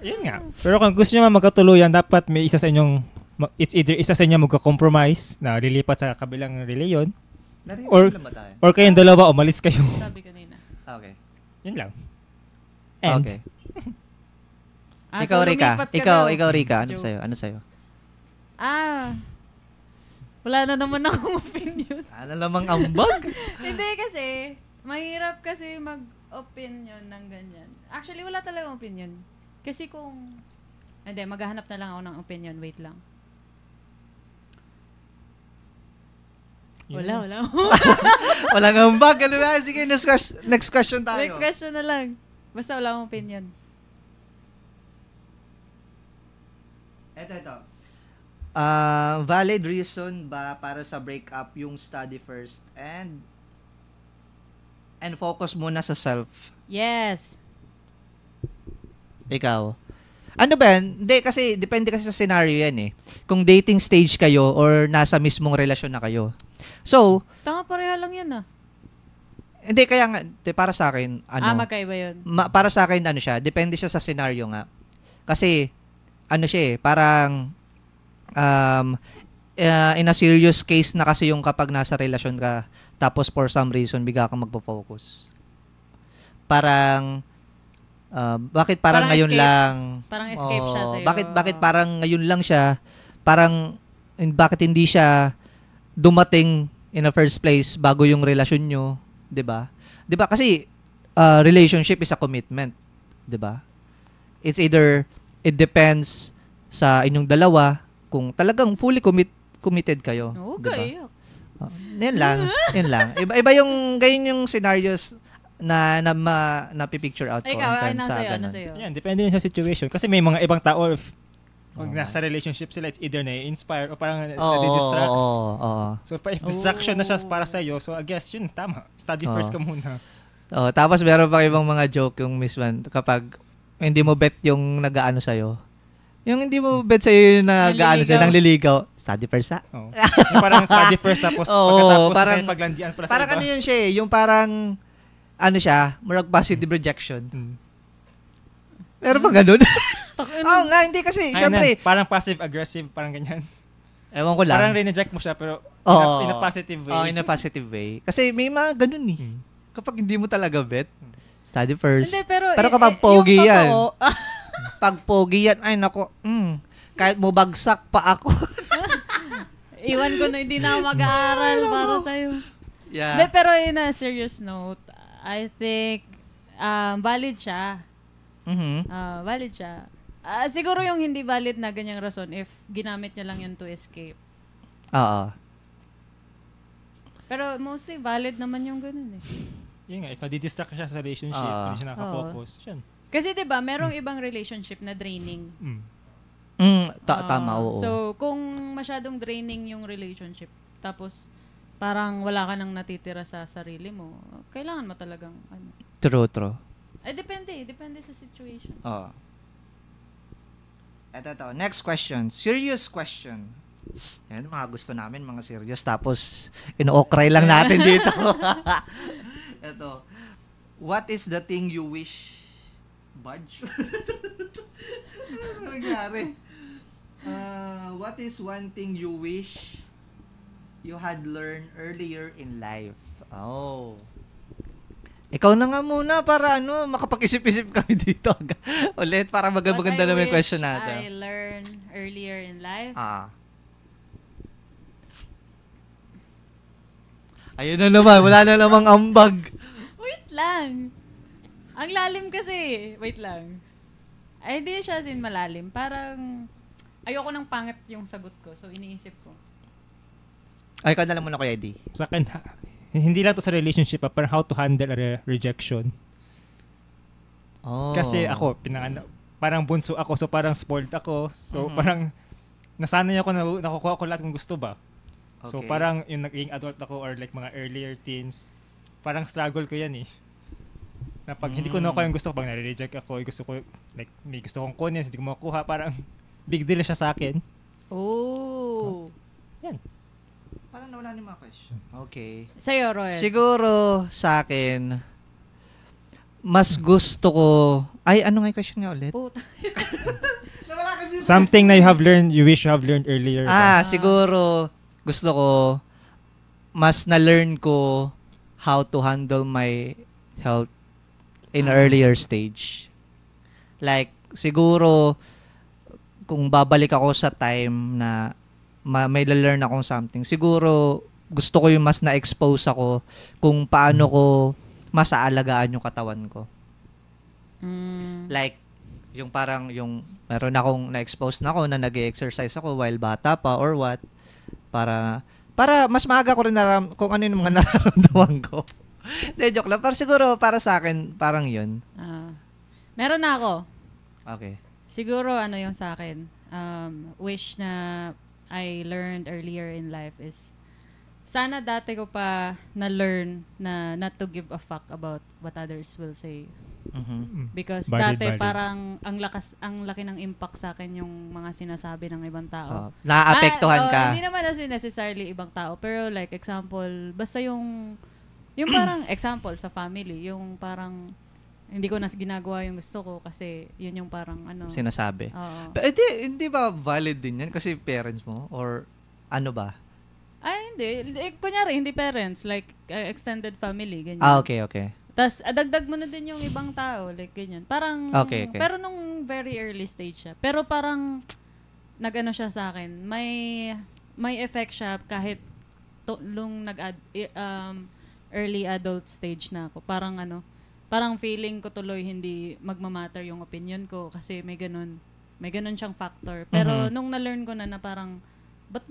Yun nga. Pero kung gusto nyo magkatuluyan, dapat may isa sa inyong, it's either isa sa inyo magka-compromise na lilipat sa kabilang reliyon, or kayong dalawa, umalis kayo. Sabi kanina. Okay. Yun lang. And, Okay. Ikaw, Rika. Ikaw, Rika. Ano sa'yo? Wala na naman akong opinion. Ano namang ambag? Hindi kasi, mahirap kasi mag-opinion ng ganyan. Actually, wala talagang opinion. Kasi hindi, maghahanap na lang ako ng opinion. Wait lang. Wala. Walang ambag. Sige, next question tayo. Next question na lang. Basta wala akong opinion. Ito. Valid reason ba para sa breakup yung study first and focus muna sa self? Yes. Ikaw? Ano ba yan? Hindi, kasi depende kasi sa scenario yan eh. Kung dating stage kayo or nasa mismong relasyon na kayo. So, tanga pareha lang yan hindi, kaya nga, para sa akin, magkaiba yun. Para sa akin, siya, depende siya sa scenario nga. Kasi, siya parang, in a serious case na kasi yung kapag nasa relasyon ka, tapos for some reason, bigla kang magpo-focus. Parang, bakit parang ngayon escape. lang? Parang escape siya sa'yo. Bakit parang ngayon lang siya? Parang, bakit hindi siya dumating in the first place bago yung relasyon nyo? 'Di ba? 'Di ba? Kasi, relationship is a commitment. 'Di ba? It's either, it depends sa inyong dalawa kung talagang fully committed kayo. Okay. Diba? Yan lang. Iba yung ganyan yung scenarios na pipicture out ko. Ikaw, ano sa'yo? Yan, depende rin sa situation. Kasi may mga ibang tao, pag nasa relationship sila, it's either na-inspire o parang nadidistract. So, if distraction na siya para sa'yo, so I guess yun, tama. Study first ka muna. Tapos meron pa ibang mga joke yung misman kapag hindi mo bet yung nag-aano sa'yo. Yung hindi mo bet sa'yo yung nag-aano sa'yo, nang liligaw. Study first Yung parang study first tapos pagkatapos parang paglandian para sa parang iba. Ano yun siya yung parang murag positive rejection. Meron ba ganun? Nga, hindi kasi, syempre. Parang passive-aggressive, parang ganyan. Ewan ko lang. Parang rineject mo siya, pero in a positive way. In a positive way. Kasi may mga ganun eh. Kapag hindi mo talaga bet, study first. Hindi, pero kapag pogi yan, pag pogi yan, ay nako, kahit mo bagsak pa ako. Iwan ko na, hindi na ako mag-aaral para sa'yo. Yeah. Hindi, pero in a serious note, I think, valid siya. Valid siya. Siguro yung hindi valid na ganyang rason if ginamit niya lang yun to escape. Oo. Pero mostly valid naman yung ganun eh. Yun nga, if nadidistract siya sa relationship, hindi siya nakafocus, siya. Kasi diba, merong ibang relationship na draining. Tama, oo. So, kung masyadong draining yung relationship, tapos parang wala ka nang natitira sa sarili mo, kailangan mo talagang True. Depende sa situation. Oo. Ito. Next question. Serious question. Yan, mga gusto namin, mga serious. Tapos, ino-okray lang natin dito. Ito. What is the thing you wish? Budge? Ano nangyari? What is one thing you wish you had learned earlier in life? Oh. Ikaw na nga muna para makapag-isip-isip kami dito ulit para maganda naman yung question natin. What I learned earlier in life? Ayun na naman, wala na namang ambag. Wait lang. Ang lalim kasi. Wait lang. Ay, hindi siya malalim. Parang, ayoko nang pangit yung sagot ko. So, iniisip ko. Ay, ikaw na lang muna, Kuya Eddie. Sa akin, hindi lang to sa relationship, parang how to handle a rejection. Oh. Kasi ako, parang bunso ako, so parang spoiled ako. So, parang, nasanay ako na nakukuha ko lahat kung gusto ba. Okay. So, parang yung naging adult ako or like mga earlier teens, parang struggle ko yan eh. Na pag hindi ko nakuha yung gusto ko, pag nare-reject ako, gusto ko, like, may gusto kong kunin, hindi ko makuha, parang big deal siya sa akin. Oh. Yan. Parang nawala ni mga question. Okay. Sa'yo, Roy. Siguro, sa akin, mas gusto ko, ano nga yung question nga ulit? Puta. Something na you wish you have learned earlier. Siguro, gusto ko, mas na-learn ko how to handle my health in an earlier stage. Like, siguro, kung babalik ako sa time na may learn akong something, siguro, gusto ko yung mas na-expose ako kung paano ko mas aalagaan yung katawan ko. Like, yung parang, meron akong na-expose na ako na nag-exercise ako while bata pa or what, para mas maaga ko rin kung ano yung mga nararamdaman ko. De, joke lang. Pero siguro, para sa akin, parang yun. Meron na ako. Okay. Siguro, yung sa akin, wish na I learned earlier in life is, sana dati ko pa na-learn na not to give a fuck about what others will say. Because dati parang ang laki ng impact sa akin yung mga sinasabi ng ibang tao. Naapektuhan ka. Hindi naman kasi necessarily ibang tao, pero like example, basta yung parang example sa family, yung parang hindi ko na ginagawa yung gusto ko kasi yun yung parang sinasabi. Pero hindi ba valid din yan kasi parents mo or ano ba? Ay, hindi. Kunyari, hindi parents, like extended family, ganyan. Okay. Tapos, adagdag mo na din yung ibang tao, like ganyan. Parang, okay. Pero nung very early stage siya. Pero parang, nag-ano siya sa akin, may effect siya kahit nung early adult stage na ako. Parang feeling ko tuloy hindi magmamatter yung opinion ko kasi may ganun siyang factor. Pero nung na-learn ko na parang, ba't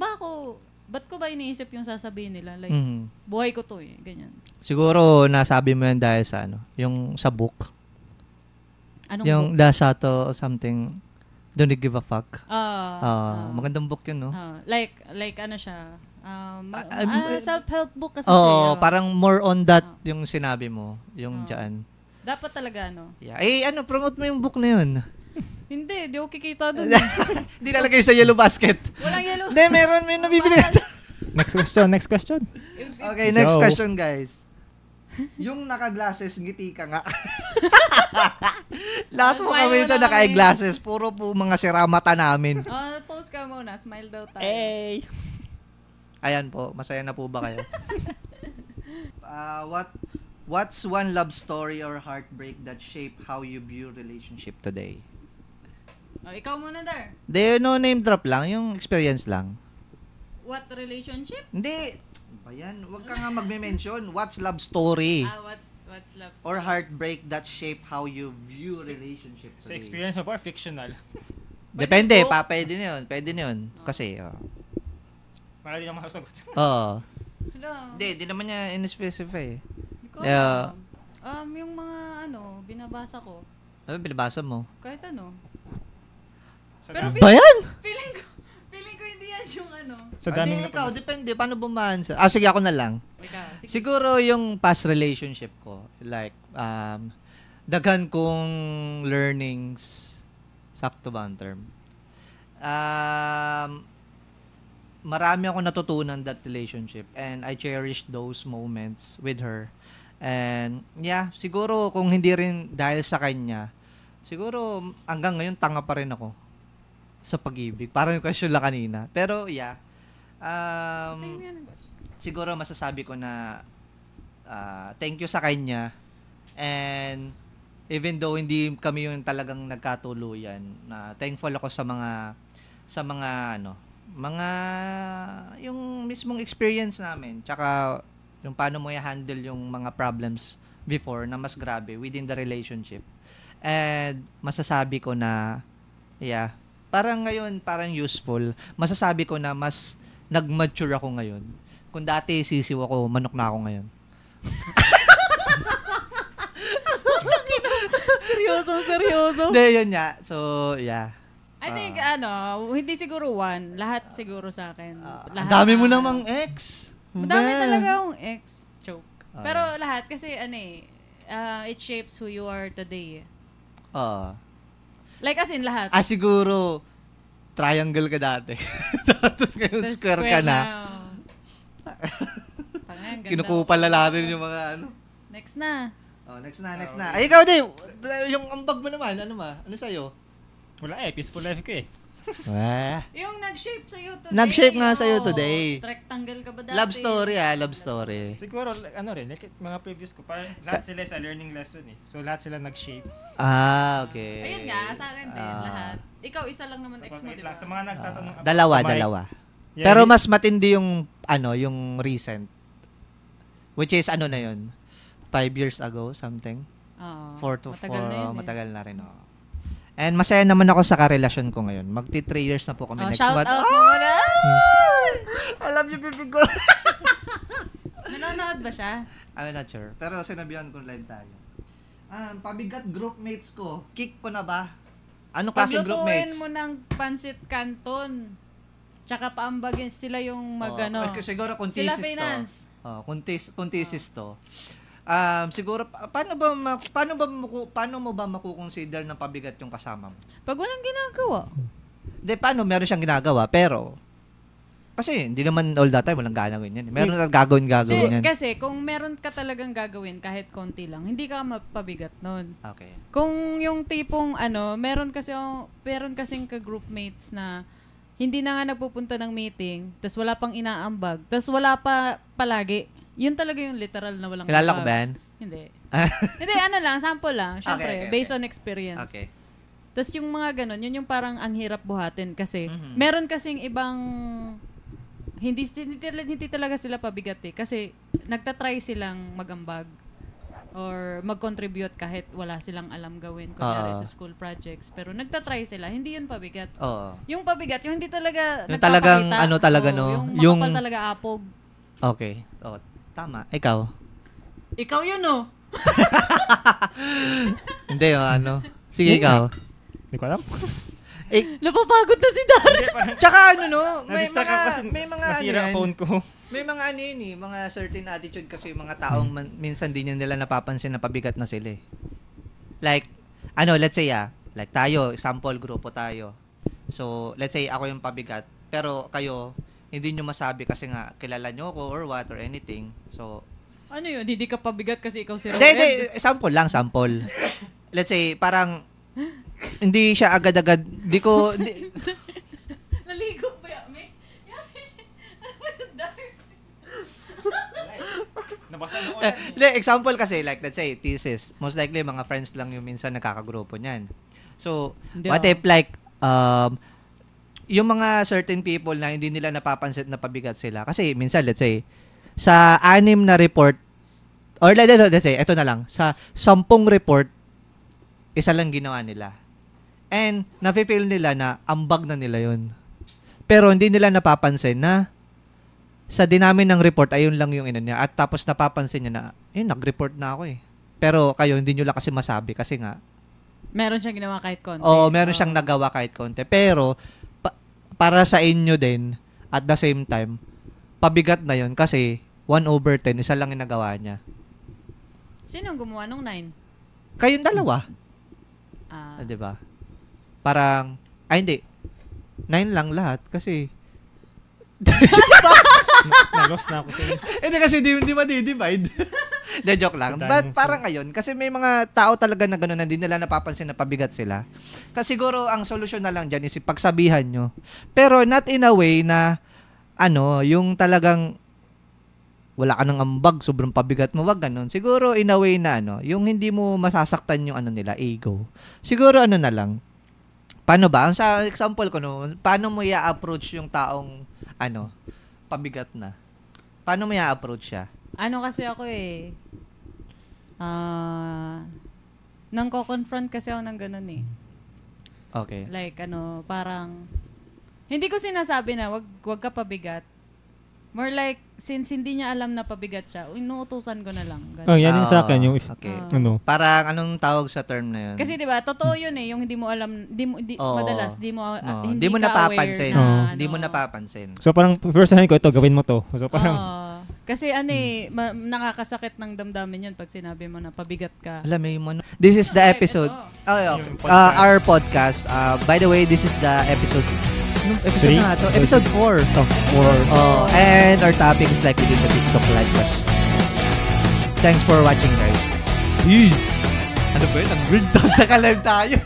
ko ba iniisip yung sasabihin nila? Like, buhay ko to eh. Ganyan. Siguro, nasabi mo yan dahil sa yung sa book. Anong yung book? Dasato something, Don't Give a Fuck. Magandang book yun, no? Like ano siya? Self-help book kasi siya. Parang more on that yung sinabi mo. Yung dyan. Dapat talaga, Yeah. Promote mo yung book na yun. Hindi, di ko kikita doon. Hindi nalagay sa yellow basket. Walang yellow. Hindi, may nabibili ka. Next question. Okay, next question, guys. Yung naka-glasses, ngiti ka nga. Lahat po kami ito naka-glasses. Puro po mga siramata namin. Pose ka muna. Smile daw tayo. Hey! Ayan po. Masaya na po ba kayo? What's one love story or heartbreak that shaped how you view relationship today? Ikaw muna, Dar. Name drop lang. Yung experience lang. What relationship? Hindi. Bayan, wag ka nga magme-mention. What's love story? What's love story? Or heartbreak that shape how you view relationship today? Sa experience mo ba or fictional? Depende. Pwede na yun. Kasi, para di na makasagot. Hindi naman niya in-specify. Yung mga binabasa ko. Ano binabasa mo? Kahit Pero bayan? Feeling ko hindi yan yung Sa daming ikaw, depende. Paano bumaan? Sige, ako na lang. Sige. Siguro yung past relationship ko, like, daghan kong learnings, sakto ba ang term? Marami ako natutunan that relationship and I cherish those moments with her. And yeah, siguro kung hindi rin dahil sa kanya, siguro hanggang ngayon tanga pa rin ako sa pag-ibig. Parang yung question lang kanina. Pero yeah, siguro masasabi ko na thank you sa kanya And even though hindi kami yung talagang nagkatuluyan, thankful ako sa mga yung mismong experience namin, tsaka yung paano mo i-handle yung mga problems before na mas grabe within the relationship. And masasabi ko na parang ngayon parang useful. Masasabi ko na mas nag-mature ako ngayon. Kung dati sisiw ako, manok na ako ngayon. Seryoso. Hindi, yun nga. So, I think, hindi siguro one. Lahat siguro sa akin. Ang dami mo namang ex. Madami talaga yung ex. Joke. Pero lahat, kasi it shapes who you are today. Like as in lahat. Siguro, triangle ka dati. Tapos ngayon square ka na. Kinukupal na natin yung mga Next na. Next na. Ay, ikaw din. Yung ambag mo naman, ano sa'yo? Wala peaceful life ko eh. Yung nag-shape sa'yo today. Nag-shape nga sa'yo today. Rectangle ka ba dati? Love story. Siguro, like, mga previous ko, parang lahat sila sa learning lesson eh. So, lahat sila nag-shape. Okay. Ayun nga, sa akin din, lahat. Ikaw, isa lang naman ex mo, di ba? Sa mga nagtatanong. Dalawa. Yeah, pero mas matindi yung, yung recent. Which is, na yun? 5 years ago, something? 4 to 4. Matagal na rin. And masaya naman ako sa karelasyon ko ngayon. Magti 3 years na po kami next month. Shout out mo muna. I love you, Pipi ko. Nanonood ba siya? I'm not sure. Pero sinabihan ko live tayo. Pabigat groupmates ko. Kick ko na ba? Ano klaseng groupmates? Paglutuin mo ng pansit canton. Tsaka paambagin sila yung siguro kung sila thesis finance. Kung thesis to. Siguro paano mo ba makukonsider na pabigat yung kasama mo? Pag walang ginagawa. Paano meron siyang ginagawa pero kasi hindi naman all the time walang gagawin yan. Meron na gagawin yan. Kasi kung meron ka talagang gagawin kahit konti lang, hindi ka mapabigat noon. Okay. Kung yung tipong meron kasing ka-groupmates na hindi na nga nagpupunta ng meeting, tas wala pang inaambag, tas wala pa palagi. Yun talaga yung literal na walang kilala ko ba yan? Hindi. Hindi, lang, sample lang. Siyempre, based on experience. Okay. Tapos yung mga ganun, yun yung parang ang hirap buhatin kasi meron kasing ibang hindi talaga sila pabigat eh. Kasi nagtatry silang magambag or mag-contribute kahit wala silang alam gawin kunyari sa school projects. Pero nagtatry sila, hindi yun pabigat. Yung pabigat, yung hindi talaga yung talagang yung makapal talaga apog. Okay. Tama. Ikaw? Ikaw yun, Hindi, Sige, ikaw. Hindi ko alam. Napapagod na si Darren. Tsaka may mga nasira phone ko. May mga mga certain attitude kasi mga taong minsan din nila napapansin na pabigat na sila eh. Like, let's say like tayo, sample grupo tayo. So, let's say ako yung pabigat, pero kayo, hindi nyo masabi kasi nga kilala nyo ako or what or anything. So, ano yun? Hindi ka pabigat kasi ikaw si Rowan? Hindi. Sample. Let's say, parang hindi siya agad-agad. Naligo ba yan? Nabasa mo example kasi, like, let's say, thesis. Most likely, mga friends lang yung minsan nakakagrupo niyan. So, what if, like, yung mga certain people na hindi nila napapansin na pabigat sila. Kasi minsan, let's say, sa 6 na report, or let's say, eto na lang, sa 10 report, isa lang ginawa nila. And, nafe-feel nila na ambag na nila yun. Pero hindi nila napapansin na sa dinamin ng report, ayun lang yung niya. At tapos napapansin niya na, nag-report na ako eh. Pero kayo, hindi nyo lang kasi masabi kasi nga, meron siyang ginawa kahit konti. Meron siyang nagawa kahit konti. Pero, para sa inyo din, at the same time, pabigat na yun kasi 1/10, isa lang yung nagawa niya. Sino ang gumawa nung 9? Kayong dalawa. Diba? Parang, hindi. 9 lang lahat kasi na-lost na ako sa inyo. Hindi kasi di ma-divide. De, joke lang. But parang ngayon, kasi may mga tao talaga na gano'n na hindi nila napapansin na pabigat sila. Kasi siguro ang solusyon na lang dyan is pagsabihan nyo. Pero not in a way na, yung talagang wala ka ng ambag, sobrang pabigat mo, wag ganun. Siguro in a way na yung hindi mo masasaktan yung nila, ego. Siguro na lang. Paano ba? Sa example ko paano mo i-approach yung taong pabigat na? Paano mo i-approach siya? Kasi ako nang ko-confront kasi ako ng ganun Okay. Like parang hindi ko sinasabi na wag ka pabigat. More like, since hindi niya alam na pabigat siya, inuutusan ko na lang. Ganun. Yan yung sa akin. Yung okay. Parang anong tawag sa term na yun? Kasi diba, totoo yun yung hindi mo alam, madalas, hindi mo napapansin. Hindi mo napapansin. So parang, first-hand ko, ito, gawin mo to. So parang, kasi nakakasakit ng damdamin yun pag sinabi mo na pabigat ka. Alam mo yun. This is the episode. Our podcast. By the way, this is the episode. Anong episode na ito? Episode 4. And our topic is like within the TikTok live question. Thanks for watching, guys. Peace! Ano ba yun? Ang weird. Tapos nakalag tayo.